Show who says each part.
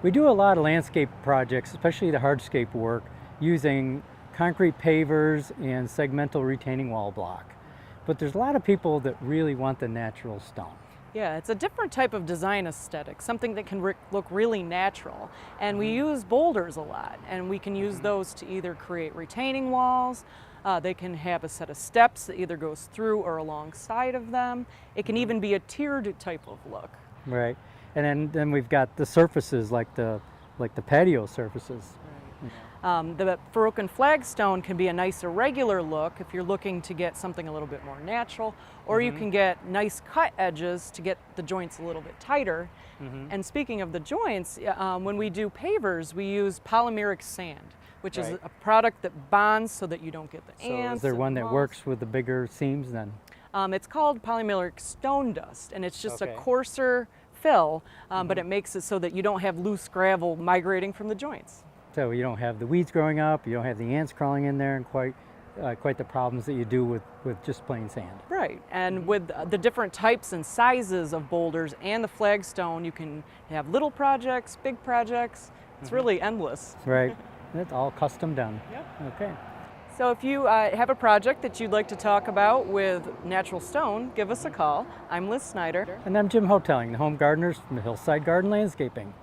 Speaker 1: We do a lot of landscape projects, especially the hardscape work, using concrete pavers and segmental retaining wall block. But there's a lot of people that really want the natural stone.
Speaker 2: Yeah, it's a different type of design aesthetic, something that can look really natural. And we use boulders a lot, and we can use those to either create retaining walls. They can have a set of steps that either goes through or alongside of them. It can even be a tiered type of look.
Speaker 1: Right. And then we've got the surfaces like the patio surfaces.
Speaker 2: The Farocan flagstone can be a nice irregular look if you're looking to get something a little bit more natural, or you can get nice cut edges to get the joints a little bit tighter. And speaking of the joints, when we do pavers, we use polymeric sand, which is a product that bonds so that you don't get the ants.
Speaker 1: So is there one that works with the bigger seams then?
Speaker 2: It's called polymeric stone dust, and it's just a coarser fill, but it makes it so that you don't have loose gravel migrating from the joints.
Speaker 1: So you don't have the weeds growing up, you don't have the ants crawling in there, and quite the problems that you do with just plain sand.
Speaker 2: Right, and with the different types and sizes of boulders and the flagstone, you can have little projects, big projects. It's really endless.
Speaker 1: Right, it's all custom done.
Speaker 2: Yep.
Speaker 1: Okay.
Speaker 2: So if you have a project that you'd like to talk about with natural stone, give us a call. I'm Liz Snyder.
Speaker 1: And I'm Jim Hotelling, the home gardeners from Hillside Garden Landscaping.